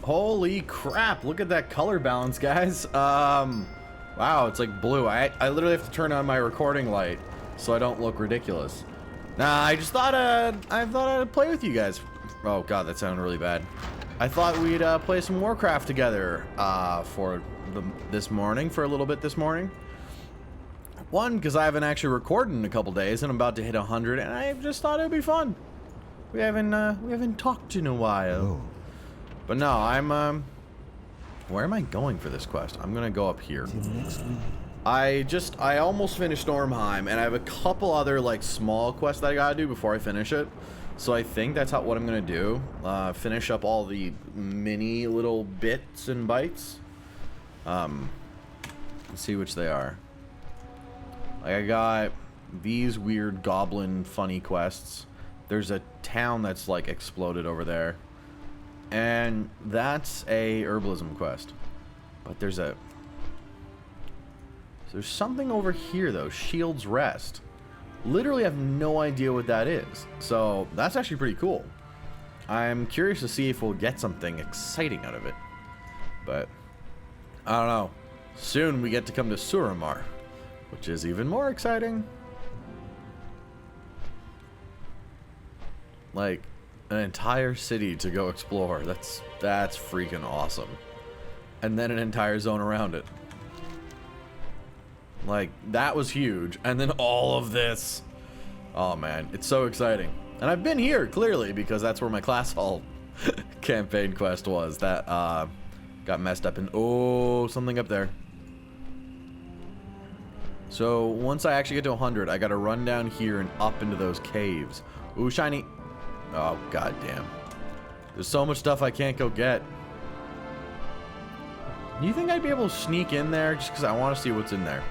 Holy crap, look at that color balance, guys. Wow, it's like blue. I literally have to turn on my recording light so I don't look ridiculous. Nah, I just thought I'd play with you guys. Oh god, that sounded really bad. I thought we'd play some Warcraft together for this morning, for a little bit this morning. One, because I haven't actually recorded in a couple days and I'm about to hit 100, and I just thought it'd be fun. We haven't talked in a while. Oh. But no, I'm where am I going for this quest? I'm gonna go up here. I almost finished Stormheim, and I have a couple other like small quests that I gotta do before I finish it. So I think that's what I'm gonna do. Finish up all the mini little bits and bytes. Let's see which they are. Like I got these weird goblin funny quests. There's a town that's like exploded over there. And that's a herbalism quest. But there's something over here though, Shield's Rest. Literally have no idea what that is. So that's actually pretty cool. I'm curious to see if we'll get something exciting out of it. But I don't know. Soon we get to come to Suramar, which is even more exciting. Like an entire city to go explore. That's freaking awesome. And then an entire zone around it. Like, that was huge. And then all of this. Oh man, it's so exciting. And I've been here, clearly, because that's where my class hall campaign quest was. That got messed up in... Oh, something up there. So, once I actually get to 100, I gotta run down here and up into those caves. Ooh, shiny. Oh, goddamn. There's so much stuff I can't go get. Do you think I'd be able to sneak in there just because I want to see what's in there?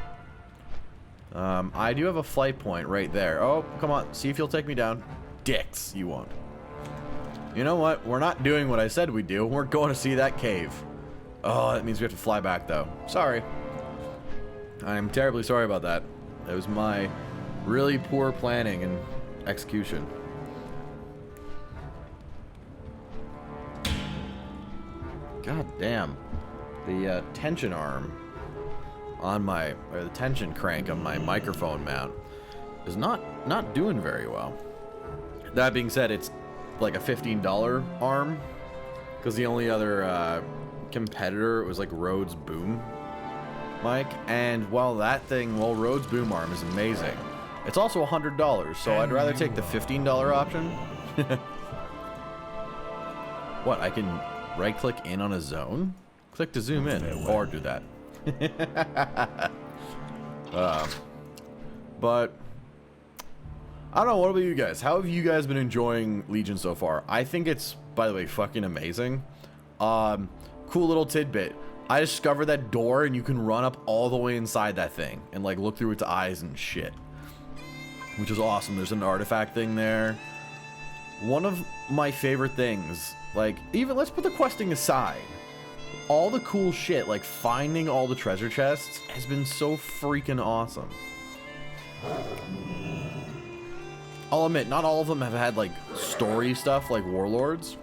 I do have a flight point right there. Oh, come on. See if you'll take me down. Dicks, you won't. You know what? We're not doing what I said we'd do. We're going to see that cave. Oh, that means we have to fly back, though. Sorry. I'm terribly sorry about that. It was my really poor planning and execution. God damn. The tension arm on my, or the tension crank on my microphone mount is not doing very well. That being said, it's like a $15 arm, because the only other competitor was like Rhodes Boom mic, and while Rhodes Boom arm is amazing, it's also $100, so I'd rather take the $15 option. What, I can right click in on a zone? Click to zoom in, or do that. But I don't know, what about you guys? How have you guys been enjoying Legion so far? I think it's, by the way, fucking amazing. Cool little tidbit. I discovered that door and you can run up all the way inside that thing and like look through its eyes and shit, which is awesome. There's an artifact thing there. One of my favorite things, like, even let's put the questing aside, all the cool shit, like finding all the treasure chests, has been so freaking awesome. I'll admit, not all of them have had like story stuff like Warlords,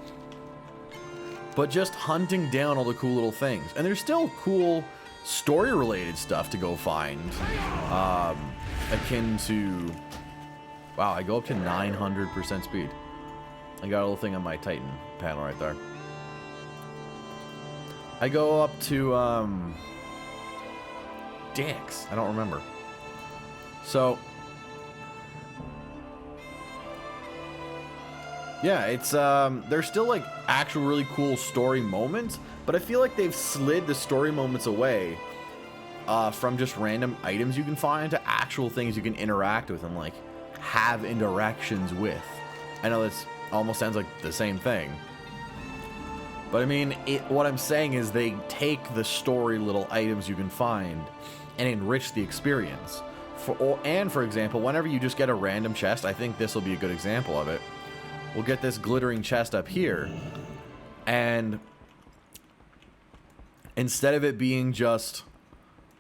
but just hunting down all the cool little things. And there's still cool story related stuff to go find, akin to, wow, I go up to 900% speed. I got a little thing on my Titan panel right there. I go up to, dicks. I don't remember. So, yeah, it's, there's still, like, actual really cool story moments, but I feel like they've slid the story moments away, from just random items you can find to actual things you can interact with and, like, have interactions with. I know that's almost sounds like the same thing. But I mean, what I'm saying is they take the story little items you can find and enrich the experience. For example, whenever you just get a random chest, I think this will be a good example of it. We'll get this glittering chest up here, and instead of it being just,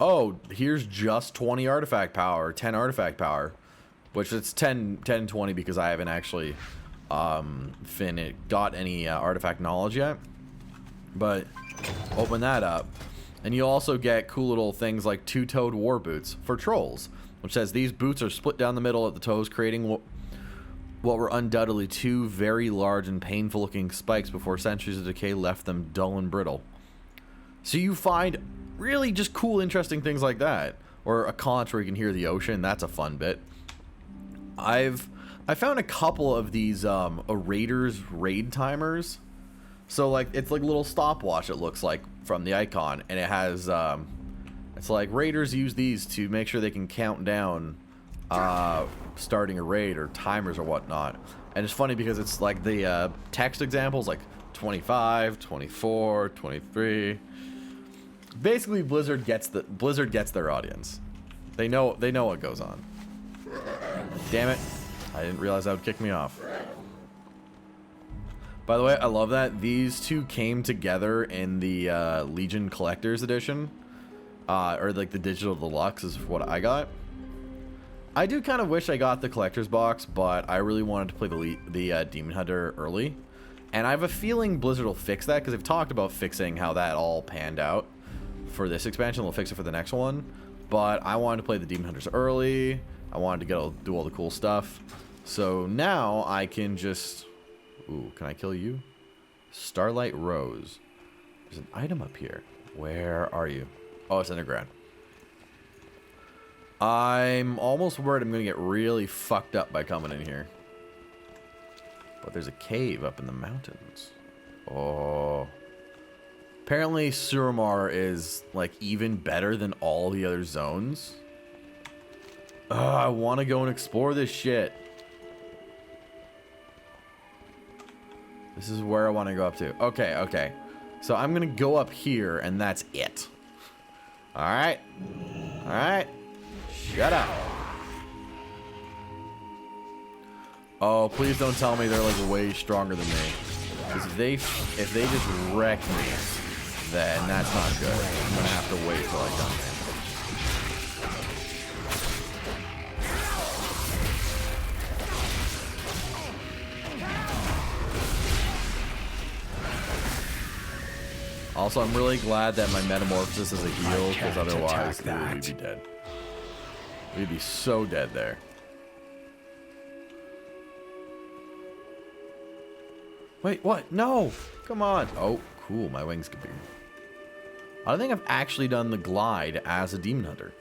oh, here's just 20 artifact power, 10 artifact power, which it's 10, 20 because I haven't actually got any artifact knowledge yet. But open that up, and you also get cool little things like two-toed war boots for trolls, which says these boots are split down the middle at the toes, creating what were undoubtedly two very large and painful-looking spikes before centuries of decay left them dull and brittle. So you find really just cool, interesting things like that. Or a conch where you can hear the ocean. That's a fun bit. I found a couple of these a raiders raid timers. So like it's like a little stopwatch, it looks like, from the icon, and it has it's like raiders use these to make sure they can count down starting a raid, or timers or whatnot. And it's funny because it's like the text examples like 25, 24, 23. Basically, Blizzard gets their audience. They know what goes on. Damn it! I didn't realize that would kick me off. By the way, I love that these two came together in the Legion Collector's Edition, or like the Digital Deluxe is what I got. I do kind of wish I got the Collector's Box, but I really wanted to play the Demon Hunter early, and I have a feeling Blizzard will fix that because they've talked about fixing how that all panned out. For this expansion, they'll fix it for the next one, but I wanted to play the Demon Hunters early. I wanted to do all the cool stuff, so now I can just... Ooh, can I kill you? Starlight Rose. There's an item up here. Where are you? Oh, it's underground. I'm almost worried I'm gonna get really fucked up by coming in here, but there's a cave up in the mountains. Oh. Apparently, Suramar is, like, even better than all the other zones. I want to go and explore this shit. This is where I want to go up to. Okay, okay. So I'm going to go up here, and that's it. Alright. Alright. Shut up. Oh, please don't tell me they're, like, way stronger than me. Because if they just wreck me, then that's not good. I'm gonna have to wait till I come in. Also, I'm really glad that my metamorphosis is a heal, because otherwise we'd be dead. We'd be so dead there. Wait, what? No! Come on! Oh, cool, my wings could be... I don't think I've actually done the glide as a Demon Hunter.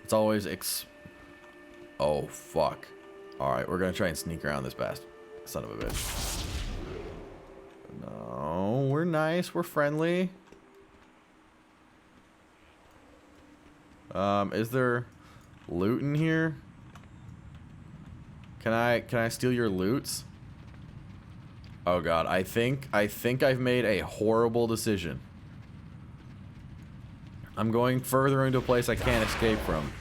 It's always oh, fuck. Alright, we're gonna try and sneak around this bastard. Son of a bitch. No, we're nice. We're friendly. Is there loot in here? Can I steal your loots? Oh god, I think I've made a horrible decision. I'm going further into a place I can't escape from.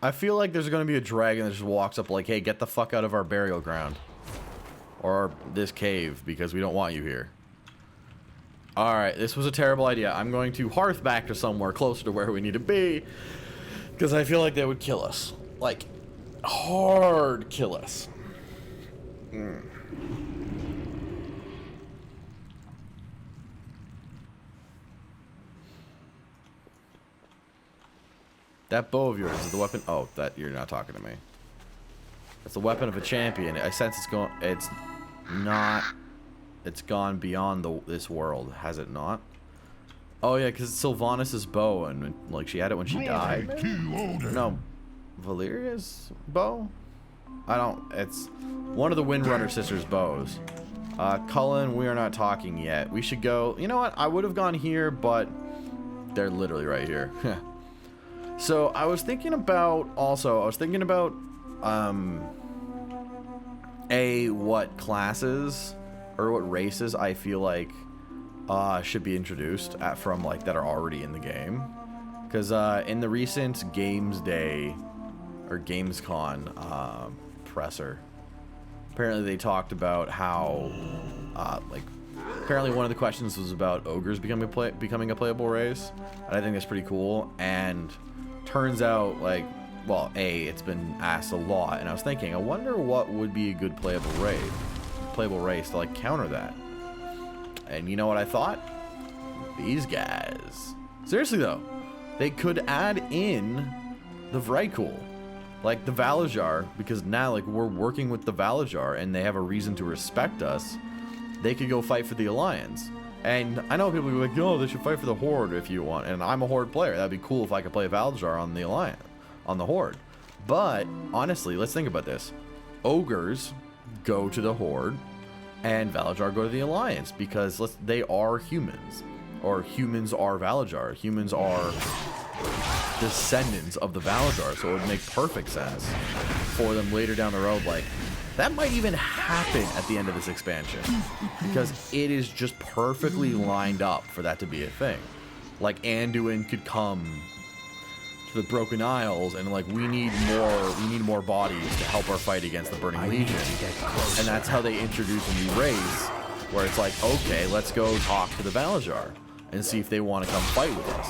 I feel like there's gonna be a dragon that just walks up like, hey, get the fuck out of our burial ground. Or this cave, because we don't want you here. Alright, this was a terrible idea. I'm going to hearth back to somewhere closer to where we need to be, because I feel like they would kill us. Like, hard kill us. That bow of yours is the weapon. Oh, that you're not talking to me. It's the weapon of a champion. I sense it's going. It's not. It's gone beyond this world, has it not? Oh yeah, because it's Sylvanas' bow, and like she had it when she died. No, Valeria's bow. I don't. It's one of the Windrunner sisters' bows. Cullen, we are not talking yet. We should go. You know what? I would have gone here, but they're literally right here. So I was thinking about what classes or what races I feel like should be introduced from like that are already in the game, because in the recent Games Day or Gamescom presser, apparently they talked about how apparently one of the questions was about ogres becoming a playable race, and I think that's pretty cool. And turns out, like, well, it's been asked a lot, and I was thinking, I wonder what would be a good playable race to like counter that. And you know what I thought? These guys. Seriously though, they could add in the Vrykul, like the Valajar, because now like we're working with the Valajar and they have a reason to respect us. They could go fight for the Alliance. And I know people will be like, oh, they should fight for the Horde if you want. And I'm a Horde player. That'd be cool if I could play Valajar on the Alliance, on the Horde. But honestly, let's think about this. Ogres go to the Horde and Valajar go to the Alliance because they are humans. Or humans are Valajar. Humans are descendants of the Valajar. So it would make perfect sense for them later down the road, like, that might even happen at the end of this expansion, because it is just perfectly lined up for that to be a thing. Like, Anduin could come to the Broken Isles and like, we need more bodies to help our fight against the Burning Legion. And that's how they introduce a new race, where it's like, okay, let's go talk to the Valajar and see if they want to come fight with us.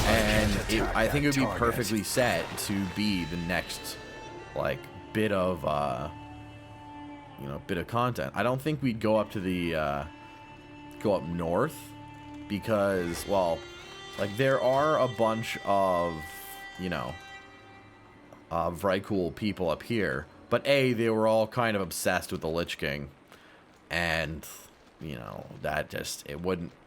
And I think it would be perfectly set to be the next like bit of bit of content. I don't think we'd go up to the go up north, because, well, like, there are a bunch of Vrykul people up here, but they were all kind of obsessed with the Lich King, and that just,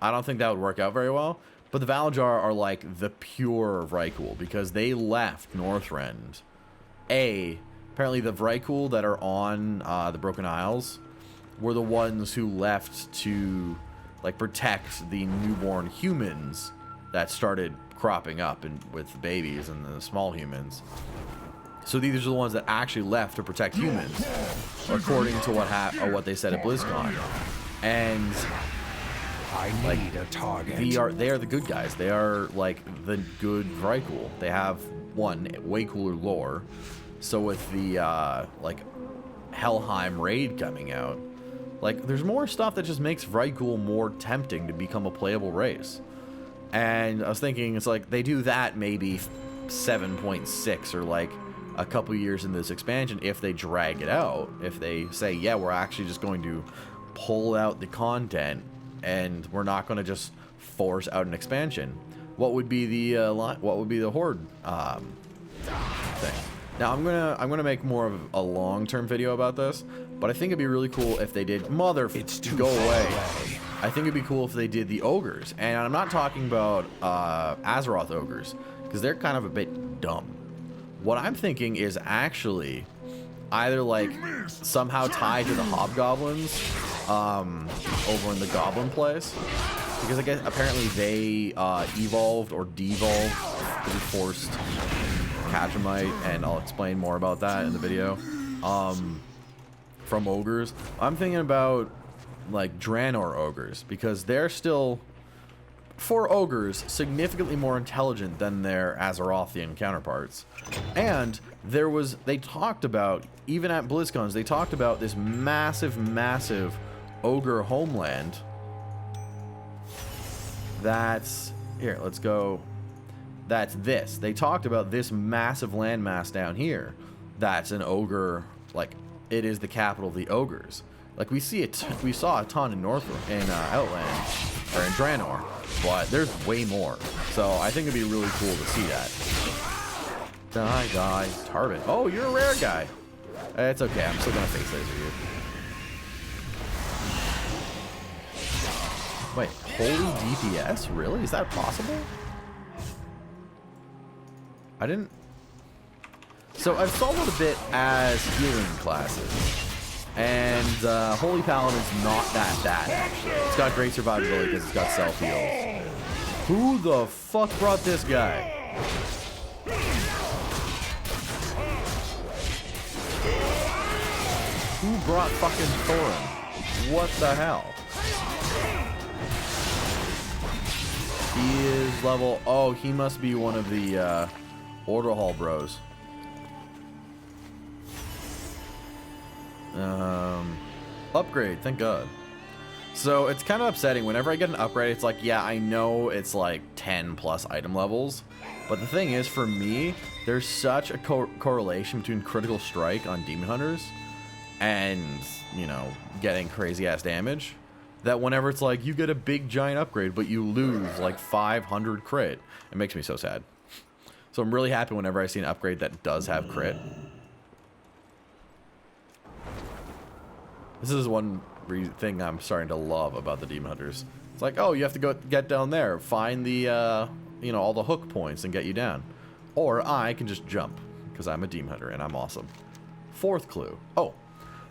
I don't think that would work out very well. But the Valajar are like the pure Vrykul, because they left Northrend. Apparently the Vrykul that are on the Broken Isles were the ones who left to like protect the newborn humans that started cropping up with the babies and the small humans. So these are the ones that actually left to protect humans, according to what they said at BlizzCon. And I need a target. They are the good guys. They are like the good Vrykul. They have way cooler lore. So with the like Helheim raid coming out, like, there's more stuff that just makes Vrykul more tempting to become a playable race. And I was thinking, it's like they do that maybe 7.6 or like a couple years in this expansion, if they drag it out. If they say, yeah, we're actually just going to pull out the content and we're not going to just force out an expansion. What would be the Horde thing? Now I'm gonna make more of a long-term video about this, but I think it'd be really cool if they did go away. I think it'd be cool if they did the ogres, and I'm not talking about Azeroth ogres, because they're kind of a bit dumb. What I'm thinking is actually either like somehow tied to the hobgoblins over in the goblin place, because I guess apparently they evolved or devolved through forced Catramite, and I'll explain more about that in the video. From ogres, I'm thinking about like Draenor ogres, because they're still, for ogres, significantly more intelligent than their Azerothian counterparts. And they talked about, even at BlizzCon, they talked about this massive ogre homeland. That's here. Let's go. That's this. They talked about this massive landmass down here. That's an ogre, like, it is the capital of the ogres. Like, we saw a ton in Outland, or in Draenor, but there's way more. So I think it'd be really cool to see that. Die, Tarvin. Oh, you're a rare guy. It's okay, I'm still gonna face laser you. Wait, holy DPS? Really? Is that possible? I didn't... So I've soloed a bit as healing classes. And Holy Paladin's not that bad, actually. It's got great survivability because it's got self-heals. Who the fuck brought this guy? Who brought fucking Thorin? What the hell? He is level... Oh, he must be one of the Order Hall bros. Upgrade, thank God. So it's kind of upsetting. Whenever I get an upgrade, it's like, yeah, I know it's like 10 plus item levels. But the thing is, for me, there's such a correlation between critical strike on Demon Hunters and, you know, getting crazy ass damage, that whenever it's like you get a big giant upgrade but you lose like 500 crit, it makes me so sad. So I'm really happy whenever I see an upgrade that does have crit. This is one thing I'm starting to love about the Demon Hunters. It's like, oh, you have to go get down there, find the you know, all the hook points and get you down, or I can just jump because I'm a Demon Hunter and I'm awesome. Fourth clue. Oh,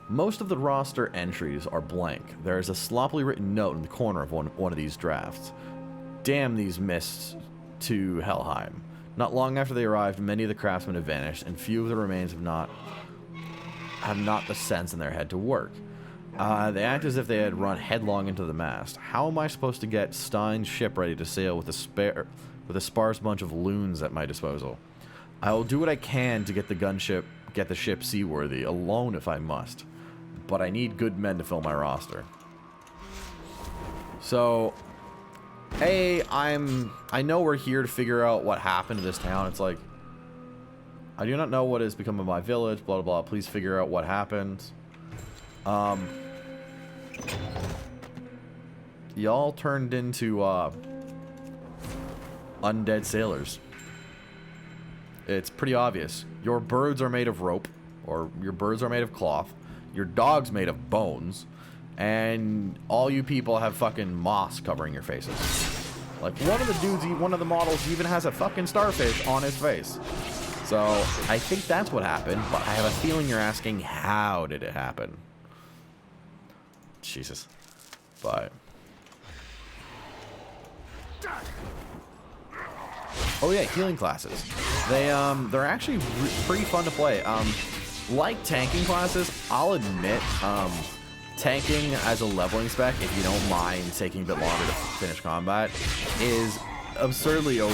most of the roster entries are blank. There is a sloppily written note in the corner of one of these drafts. Damn these mists to Helheim. Not long after they arrived, many of the craftsmen have vanished, and few of the remains have not the sense in their head to work. They act as if they had run headlong into the mast. How am I supposed to get Stein's ship ready to sail with a sparse bunch of loons at my disposal? I will do what I can to get the ship seaworthy, alone if I must. But I need good men to fill my roster. So, I know we're here to figure out what happened to this town. It's like, I do not know what has become of my village, blah, blah, blah. Please figure out what happened. Y'all turned into, undead sailors. It's pretty obvious. Your birds are made of rope, or your birds are made of cloth. Your dog's made of bones. And all you people have fucking moss covering your faces. Like, one of the dudes, one of the models even has a fucking starfish on his face. So, I think that's what happened, but I have a feeling you're asking, how did it happen? Jesus. But... oh yeah, healing classes. They're actually pretty fun to play. Like tanking classes, I'll admit, tanking as a leveling spec, if you don't mind taking a bit longer to finish combat, is absurdly OP.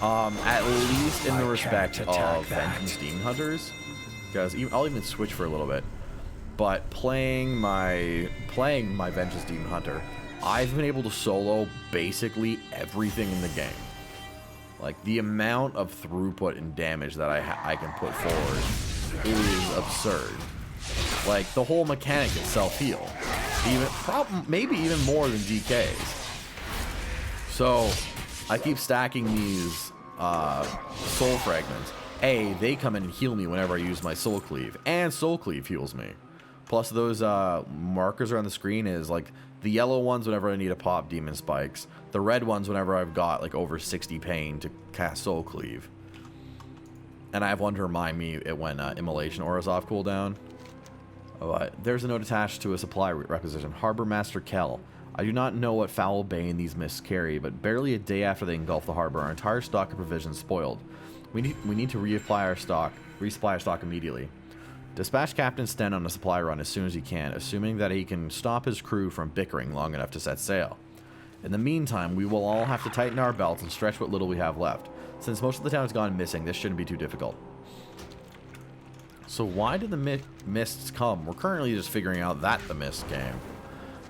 At least in the respect of Vengeance Demon Hunters, because I'll even switch for a little bit. But playing my Vengeance Demon Hunter, I've been able to solo basically everything in the game. Like, the amount of throughput and damage that I can put forward is absurd. Like, the whole mechanic is self-heal. Maybe even more than DKs. So, I keep stacking these soul fragments. They come in and heal me whenever I use my soul cleave. And soul cleave heals me. Plus, those markers around the screen is, like, the yellow ones whenever I need to pop demon spikes. The red ones whenever I've got, like, over 60 pain to cast soul cleave. And I have one to remind me when immolation auras off cooldown. But there's a note attached to a supply requisition. Harbor Master Kell. I do not know what foul bane these mists carry, but barely a day after they engulf the harbor, our entire stock of provisions spoiled. We need to resupply our stock immediately. Dispatch Captain Sten on a supply run as soon as he can, assuming that he can stop his crew from bickering long enough to set sail. In the meantime, we will all have to tighten our belts and stretch what little we have left. Since most of the town has gone missing, this shouldn't be too difficult. So why did the mists come? We're currently just figuring out that the mist came.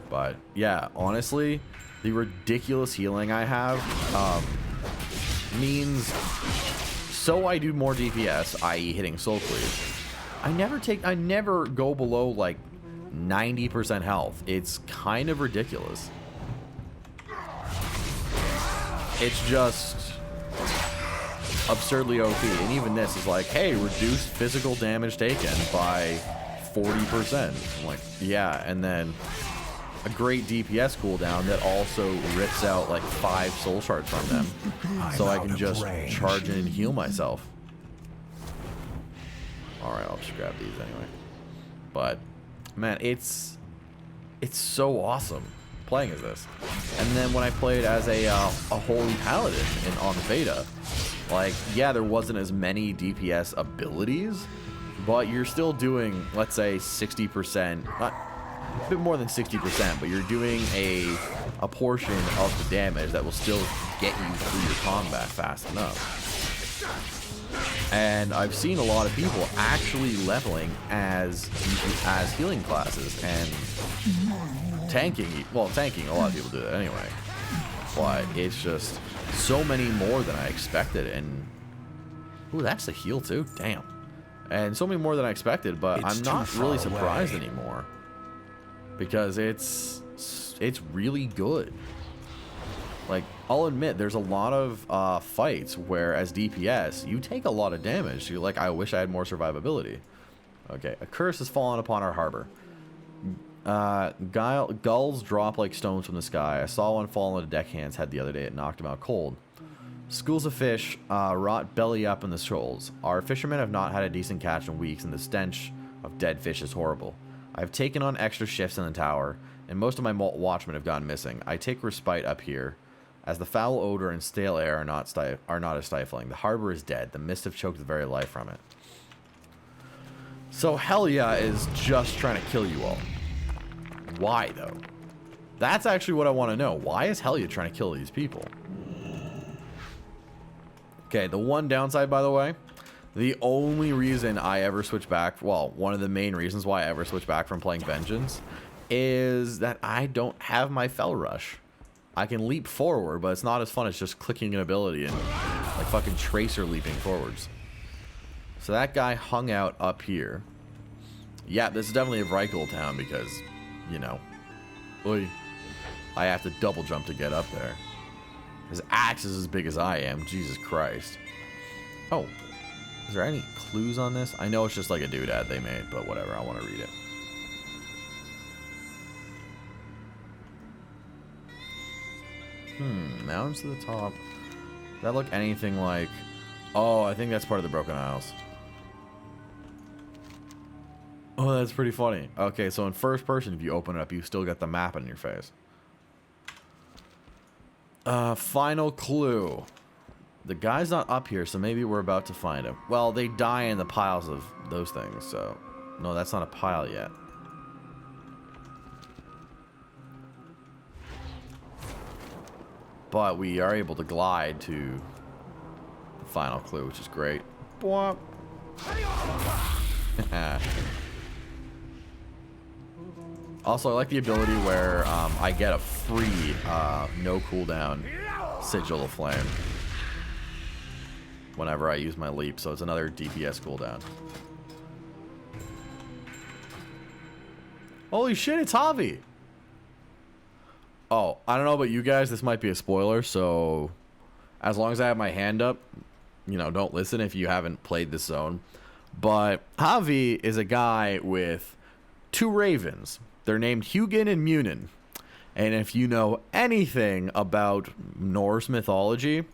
But yeah, honestly, the ridiculous healing I have means so I do more DPS, i.e. hitting soul cleave. I never go below like 90% health. It's kind of ridiculous. It's just absurdly OP. And even this is like, hey, reduce physical damage taken by 40%. I'm like, yeah, and then a great DPS cooldown that also rips out like 5 soul shards from them. So I can just charge in and heal myself. Alright, I'll just grab these anyway. But, man, it's so awesome playing as this. And then when I played as a Holy Paladin on the beta, like, yeah, there wasn't as many DPS abilities, but you're still doing, let's say, 60%, not a bit more than 60%, but you're doing a portion of the damage that will still get you through your combat fast enough. And I've seen a lot of people actually leveling as healing classes and tanking. Well, tanking, a lot of people do that anyway. But it's just so many more than I expected. And ooh, that's the heal too. Damn. And so many more than I expected, but I'm not really surprised anymore. Because it's really good. Like, I'll admit, there's a lot of fights where, as DPS, you take a lot of damage. You're like, I wish I had more survivability. Okay, a curse has fallen upon our harbor. Gulls drop like stones from the sky. I saw one fall into deckhand's head the other day. It knocked him out cold. Schools of fish rot belly up in the shoals. Our fishermen have not had a decent catch in weeks, and the stench of dead fish is horrible. I've taken on extra shifts in the tower, and most of my watchmen have gone missing. I take respite up here, as the foul odor and stale air are not as stifling. The harbor is dead. The mist have choked the very life from it. So Helya is just trying to kill you all. Why, though? That's actually what I want to know. Why is Helya trying to kill these people? Okay, the one downside, by the way, the only reason I ever switch back, well, one of the main reasons why I ever switch back from playing Vengeance is that I don't have my Fell Rush. I can leap forward, but it's not as fun as just clicking an ability and like fucking Tracer leaping forwards. So that guy hung out up here. Yeah, this is definitely a Vrykul town because, you know, I have to double jump to get up there. His axe is as big as I am. Jesus Christ. Oh. Is there any clues on this? I know it's just like a doodad they made, but whatever. I want to read it. Mountains to the top. Does that look anything like... Oh, I think that's part of the Broken Isles. Oh, that's pretty funny. Okay, so in first person, if you open it up, you still get the map in your face. Final clue. The guy's not up here, so maybe we're about to find him. Well, they die in the piles of those things, so... No, that's not a pile yet. But we are able to glide to the final clue, which is great. Bwomp. Also, I like the ability where I get a free, no cooldown Sigil of Flame whenever I use my leap, so it's another DPS cooldown. Holy shit, it's Javi! Oh, I don't know about you guys, this might be a spoiler, so as long as I have my hand up, you know, don't listen if you haven't played this zone. But Javi is a guy with 2 ravens. They're named Hugin and Munin. And if you know anything about Norse mythology,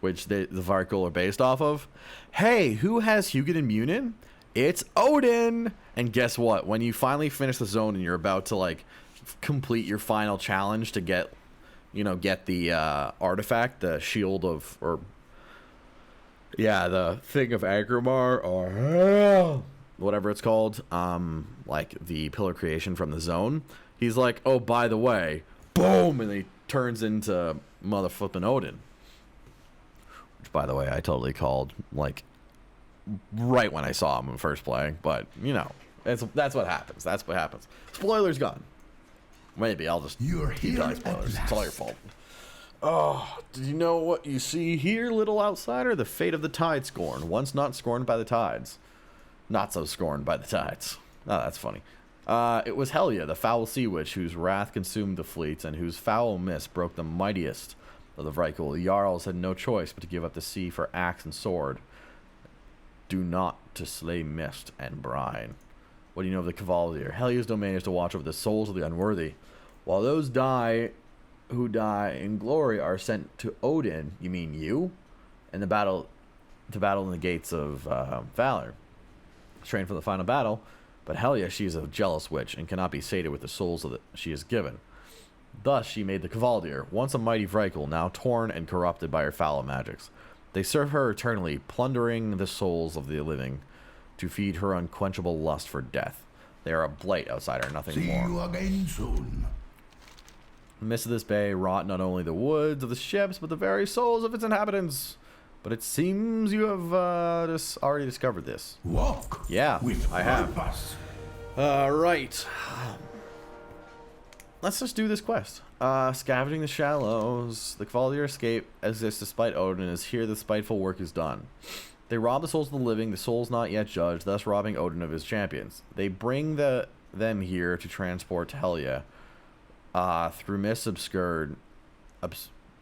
which the Vrykul are based off of, hey, who has Hugin and Munin? It's Odin! And guess what? When you finally finish the zone and you're about to, like, complete your final challenge to get, you know, get the artifact, the shield of, or, yeah, the thing of Agrimar, or whatever it's called, like the pillar creation from the zone, he's like, oh, by the way, boom, and he turns into motherfucking Odin. Which, by the way, I totally called, like, right when I saw him in first playing, but, you know, that's what happens. That's what happens. Spoilers gone. Maybe I'll just keep telling spoilers. It's all your fault. Oh, did you know what you see here, little outsider? The fate of the tide scorn. Once not scorned by the tides. Not so scorned by the tides. Oh, that's funny. It was Helya, the foul sea witch, whose wrath consumed the fleets, and whose foul mist broke the mightiest of the Vrykul. The Jarls had no choice but to give up the sea for axe and sword. Do not to slay mist and brine. What do you know of the Cavalier? Helya's domain is to watch over the souls of the unworthy. While those who die in glory are sent to Odin, you mean you? And to battle in the gates of valor. Trained for the final battle, but Helya, she is a jealous witch and cannot be sated with the souls that she is given. Thus she made the Cavalier, once a mighty Vrykul, now torn and corrupted by her foul magics. They serve her eternally, plundering the souls of the living to feed her unquenchable lust for death. They are a blight outside her, nothing more. See you again soon. The mist of this bay rot not only the woods of the ships, but the very souls of its inhabitants. But it seems you have already discovered this. Walk. Yeah, With I have. purpose. Right. Let's just do this quest. Scavenging the shallows. The Cavalier escape exists despite Odin, is here the spiteful work is done. They rob the souls of the living, the souls not yet judged, thus robbing Odin of his champions. They bring them here to transport to Helya, through mist obscured,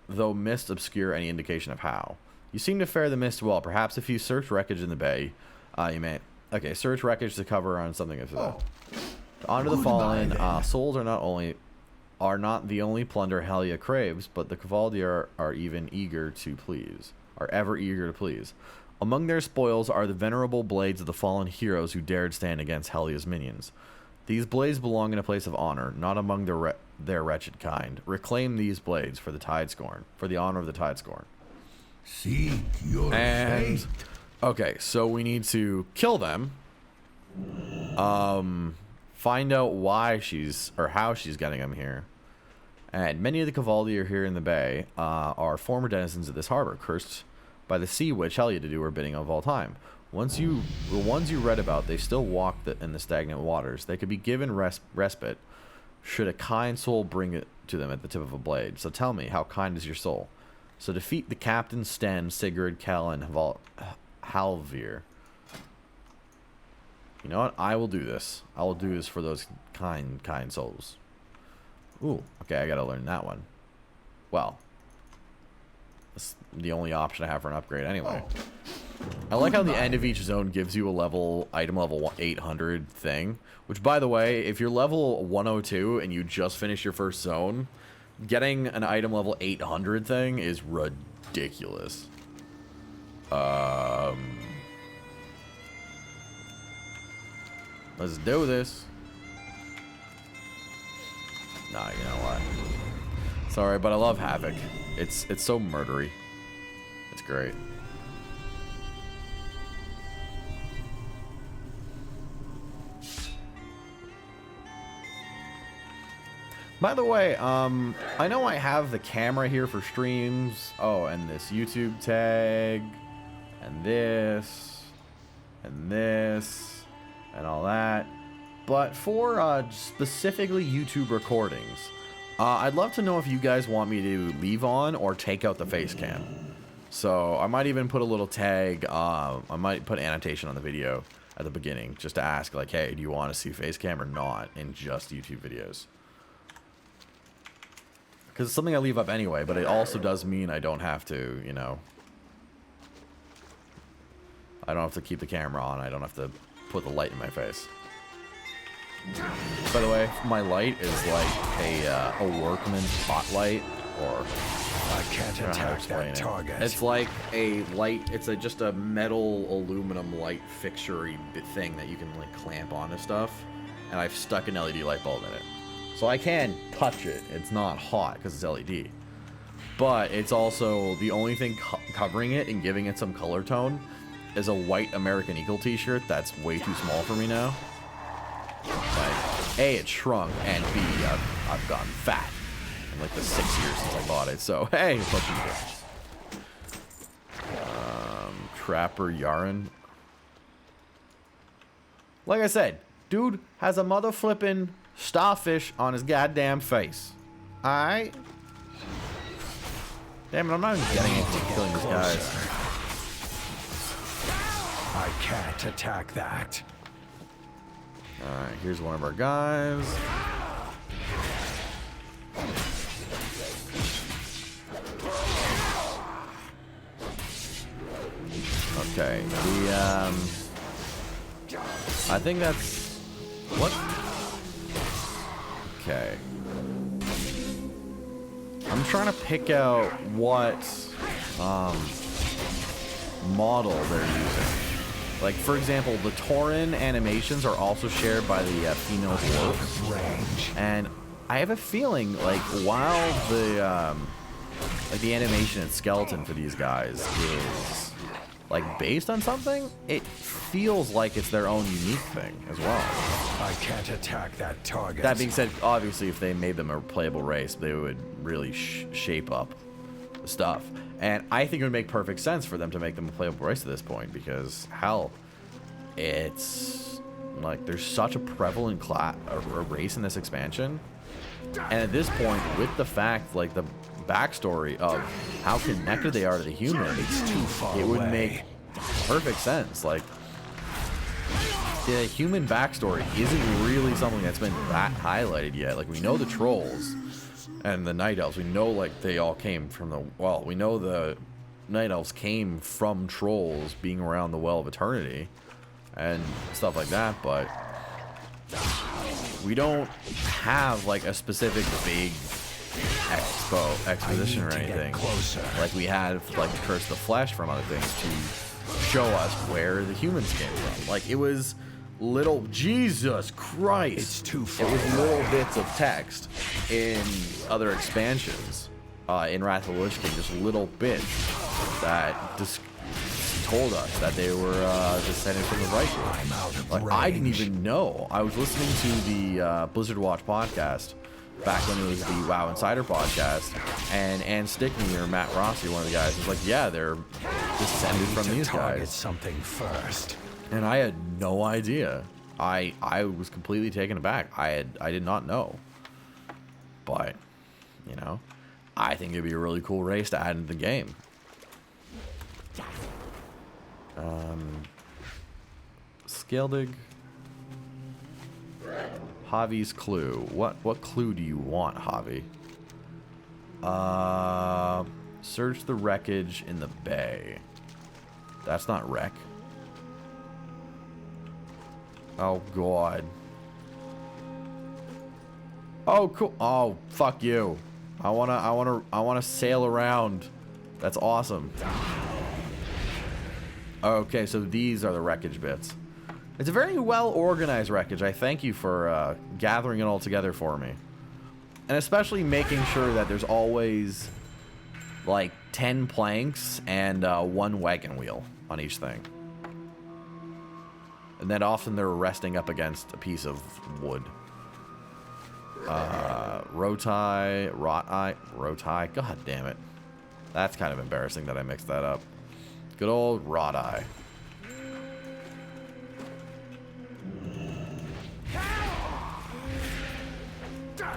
though mist obscure any indication of how. You seem to fare the mist well. Perhaps if you search wreckage in the bay, you may... Okay, search wreckage to cover on something of that. Honor the fallen. Souls are not the only plunder Helya craves, but the Cavalier are even eager to please. Are ever eager to please. Among their spoils are the venerable blades of the fallen heroes who dared stand against Helya's minions. These blades belong in a place of honor, not among their wretched kind. Reclaim these blades for the Tidescorn, for the honor of the Tidescorn. Seek your fate. Okay, so we need to kill them. Find out why she's, or how she's getting them here. And many of the Cavalier here in the bay are former denizens of this harbor, cursed by the sea witch Helya to do her bidding of all time. The ones you read about, they still walk in the stagnant waters. They could be given respite should a kind soul bring it to them at the tip of a blade. So tell me, how kind is your soul? So defeat the Captain, Sten, Sigurd, Kel, and Halvir. You know what? I will do this. I will do this for those kind souls. Ooh, okay, I gotta learn that one. Well, that's the only option I have for an upgrade anyway. I like how the end of each zone gives you a item level 800 thing. Which, by the way, if you're level 102 and you just finished your first zone, getting an item level 800 thing is ridiculous. Let's do this. Nah, you know what? Sorry, but I love Havoc. It's so murdery. It's great. By the way, I know I have the camera here for streams. Oh, and this YouTube tag, and this, and all that. But for specifically YouTube recordings, I'd love to know if you guys want me to leave on or take out the face cam. So I might even put a little tag. I might put annotation on the video at the beginning just to ask, like, hey, do you want to see face cam or not in just YouTube videos? Because it's something I leave up anyway, but it also does mean I don't have to, you know... I don't have to keep the camera on. I don't have to put the light in my face. By the way, my light is like a workman's spotlight, or... I can't attack that target. It's like a light, it's just a metal aluminum light fixture-y thing that you can like clamp onto stuff. And I've stuck an LED light bulb in it. So I can touch it. It's not hot because it's LED. But it's also the only thing covering it and giving it some color tone is a white American Eagle t-shirt that's way too small for me now. Like, A, it shrunk, and B, I've gotten fat in like the 6 years since I bought it. So, hey, what you do? Trapper Yaren. Like I said, dude has a mother flippin' starfish on his goddamn face. Alright? Damn it, I'm not even getting into killing these guys. I can't attack that. Alright, here's one of our guys. Okay, I think that's... What? Okay. I'm trying to pick out what model they're using. Like, for example, the Tauren animations are also shared by the female dwarf. And I have a feeling, like, while the animation and skeleton for these guys is, like, based on something, it feels like it's their own unique thing as well. I can't attack that target. That being said, obviously, if they made them a playable race, they would really shape up stuff. And I think it would make perfect sense for them to make them a playable race at this point, because hell, it's like there's such a prevalent race in this expansion. And at this point, with the fact, like the backstory of how connected they are to the humans, it would make perfect sense. Like, the human backstory isn't really something that's been that highlighted yet. Like, we know the trolls and the night elves. We know, like, they all came from the... Well, we know the night elves came from trolls being around the Well of Eternity and stuff like that, but we don't have, like, a specific big exposition or anything like we had, like, the Curse of the Flesh from other things to show us where the humans came from. Like, it was little... Jesus Christ! It's too far. It was little bits of text in other expansions, in Wrath of the Lich King, just little bits that just told us that they were descended from the Right. Like, I didn't even know. I was listening to the Blizzard Watch podcast back when it was the WoW Insider podcast, and Ann Stickney or Matt Rossi, one of the guys, was like, yeah, they're descended from these guys. Something first. And I had no idea. I was completely taken aback. I did not know. But, you know, I think it'd be a really cool race to add into the game. Scale dig. Javi's clue. What clue do you want, Javi? Search the wreckage in the bay. That's not wreck. Oh god. Oh cool. Oh fuck you. I wanna sail around. That's awesome. Okay, so these are the wreckage bits. It's a very well organized wreckage. I thank you for gathering it all together for me. And especially making sure that there's always like 10 planks and 1 wagon wheel on each thing. And then often they're resting up against a piece of wood. Rotai. God damn it. That's kind of embarrassing that I mixed that up. Good old Rotai.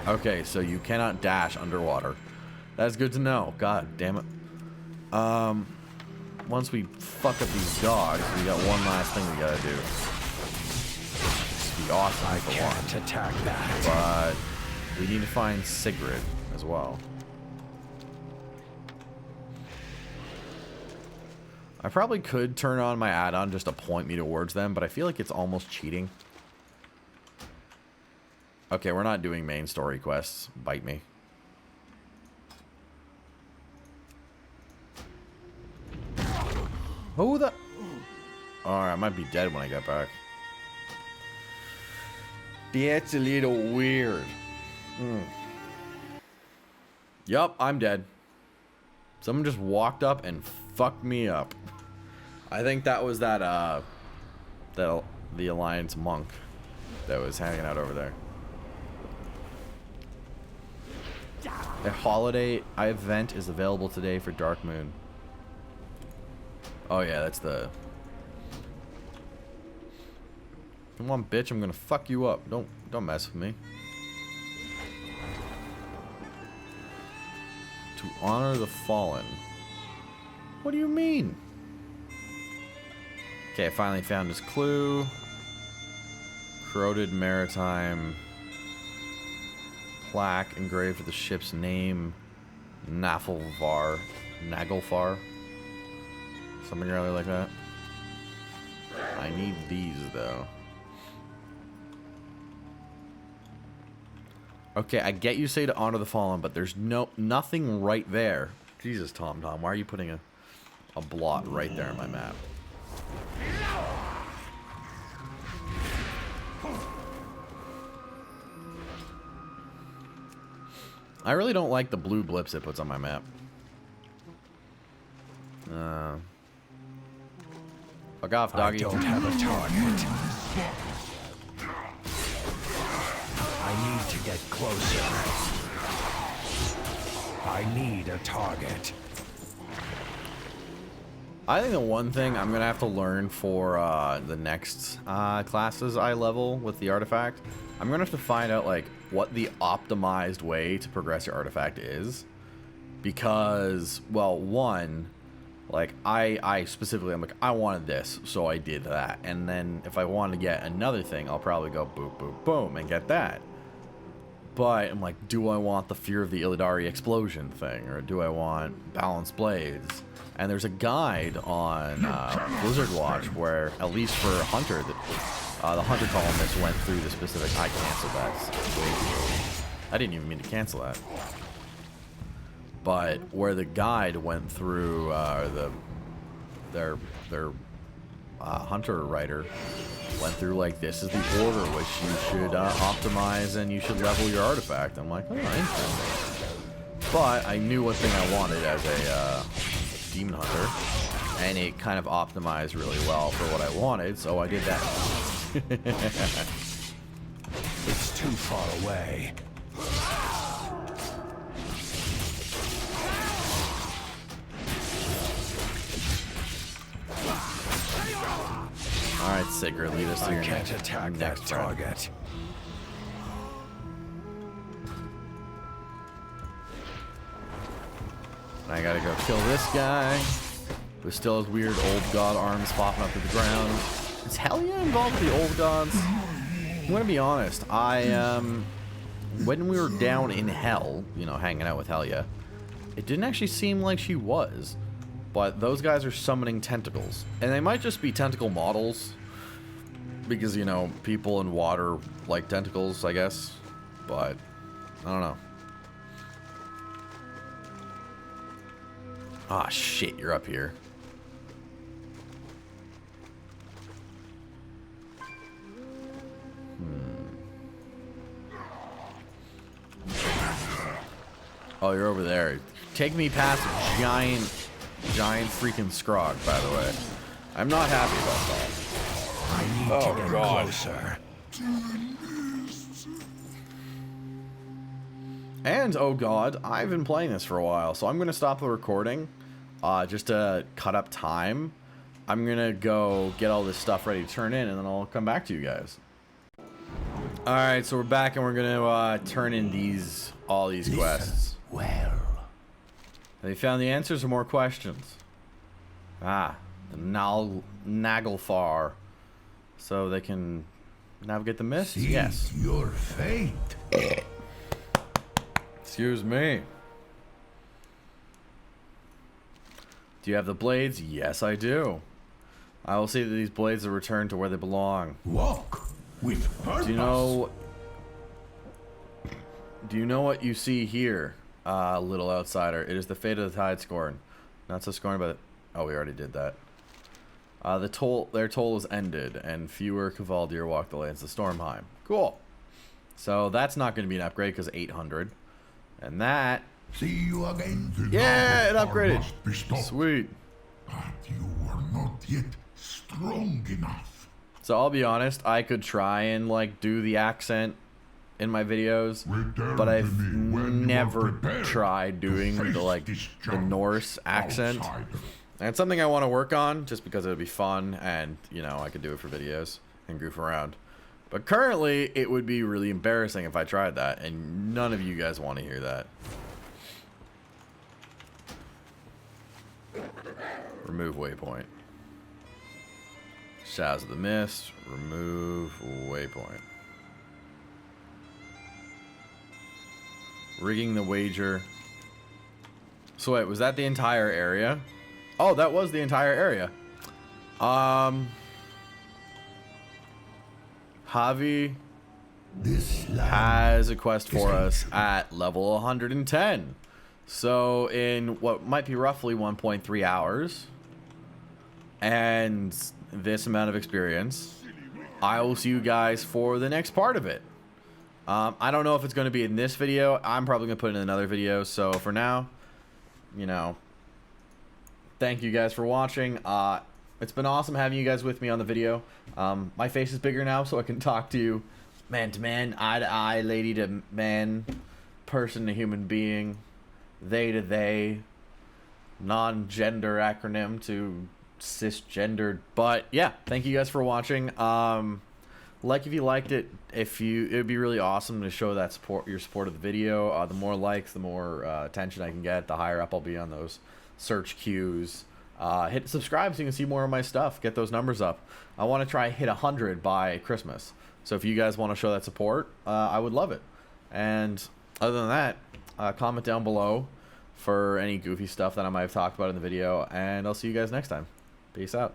Okay, so you cannot dash underwater. That's good to know. God damn it. Once we fuck up these dogs, we got one last thing we gotta do. It'd be awesome I for can't one. attack that. But we need to find Sigrid as well. I probably could turn on my add-on just to point me towards them, but I feel like it's almost cheating. Okay, we're not doing main story quests. Bite me. Who the... Alright, I might be dead when I get back. That's a little weird. Yup, I'm dead. Someone just walked up and fucked me up. I think that was the Alliance monk that was hanging out over there. A holiday event is available today for Dark Moon. Oh yeah, that's the... Come on, bitch, I'm gonna fuck you up. Don't mess with me. To honor the fallen. What do you mean? Okay, I finally found his clue. Corroded maritime plaque engraved with the ship's name. Nagelfar. Something really like that. I need these though. Okay, I get you say to honor the fallen, but there's nothing right there. Jesus, Tom, why are you putting a blot right there on my map? I really don't like the blue blips it puts on my map. Fuck off, doggy. I don't have a target. I need to get closer. I need a target. I think the one thing I'm gonna have to learn for the next classes I level with the artifact, I'm gonna have to find out like what the optimized way to progress your artifact is, because well, one, like I specifically I'm like I wanted this, so I did that, and then if I want to get another thing, I'll probably go boop boop boom and get that. But I'm like, do I want the Fear of the Illidari explosion thing, or do I want balanced blades? And there's a guide on Blizzard Watch where, at least for Hunter, the Hunter columnist went through the specific. I canceled that. I didn't even mean to cancel that. But where the guide went through their Hunter writer went through like, this is the order which you should optimize and you should level your artifact. I'm like, oh, interesting. But I knew what thing I wanted as a demon hunter, and it kind of optimized really well for what I wanted, so I did that. It's too far away. Alright, Sigurd, lead us to your Can't attack that next turn. target. I gotta go kill this guy, who still has weird old god arms popping up to the ground. Is Helya involved with the old gods? I'm gonna be honest, when we were down in hell, you know, hanging out with Helya, it didn't actually seem like she was. But those guys are summoning tentacles. And they might just be tentacle models, because, you know, people in water like tentacles, I guess. But, I don't know. Ah, shit, you're up here. Oh, you're over there. Take me past a giant freaking Scrog, by the way. I'm not happy about that. I need to get closer. And, oh god, I've been playing this for a while, so I'm going to stop the recording just to cut up time. I'm going to go get all this stuff ready to turn in, and then I'll come back to you guys. Alright, so we're back, and we're going to turn in all these quests. Well, Have you found the answers or more questions? Ah, the Naglfar. So they can navigate the mist? Yes. Your fate. Excuse me. Do you have the blades? Yes, I do. I will see that these blades are returned to where they belong. Walk with purpose. Do you know what you see here, little outsider? It is the fate of the Tide Scorn. Not so scorned, but oh, we already did that. Their toll is ended, and fewer Cavaldir walk the lands of Stormheim. Cool. So that's not going to be an upgrade because 800, and that. See you again. Yeah, it upgraded. Sweet. But you are not yet strong enough. So I'll be honest, I could try and like do the accent in my videos, but I've never tried doing the Norse accent. And it's something I want to work on just because it would be fun, and you know, I could do it for videos and goof around. But currently it would be really embarrassing if I tried that, and none of you guys want to hear that. Remove waypoint. Shadows of the Mist. Remove waypoint. Rigging the wager. So wait, was that the entire area? Oh, that was the entire area. Javi has a quest for us at level 110. So in what might be roughly 1.3 hours and this amount of experience, I will see you guys for the next part of it. I don't know if it's going to be in this video. I'm probably going to put it in another video. So for now, you know, thank you guys for watching. It's been awesome having you guys with me on the video. My face is bigger now, so I can talk to you man to man, eye to eye, lady to man, person to human being, they to they, non-gender acronym to cisgendered. But yeah, thank you guys for watching. Like if you liked it. It would be really awesome to show that your support of the video. The more likes, the more attention I can get, the higher up I'll be on those search queues. Hit subscribe so you can see more of my stuff. Get those numbers up. I want to try hit 100 by Christmas. So if you guys want to show that support, I would love it. And other than that, comment down below for any goofy stuff that I might have talked about in the video. And I'll see you guys next time. Peace out.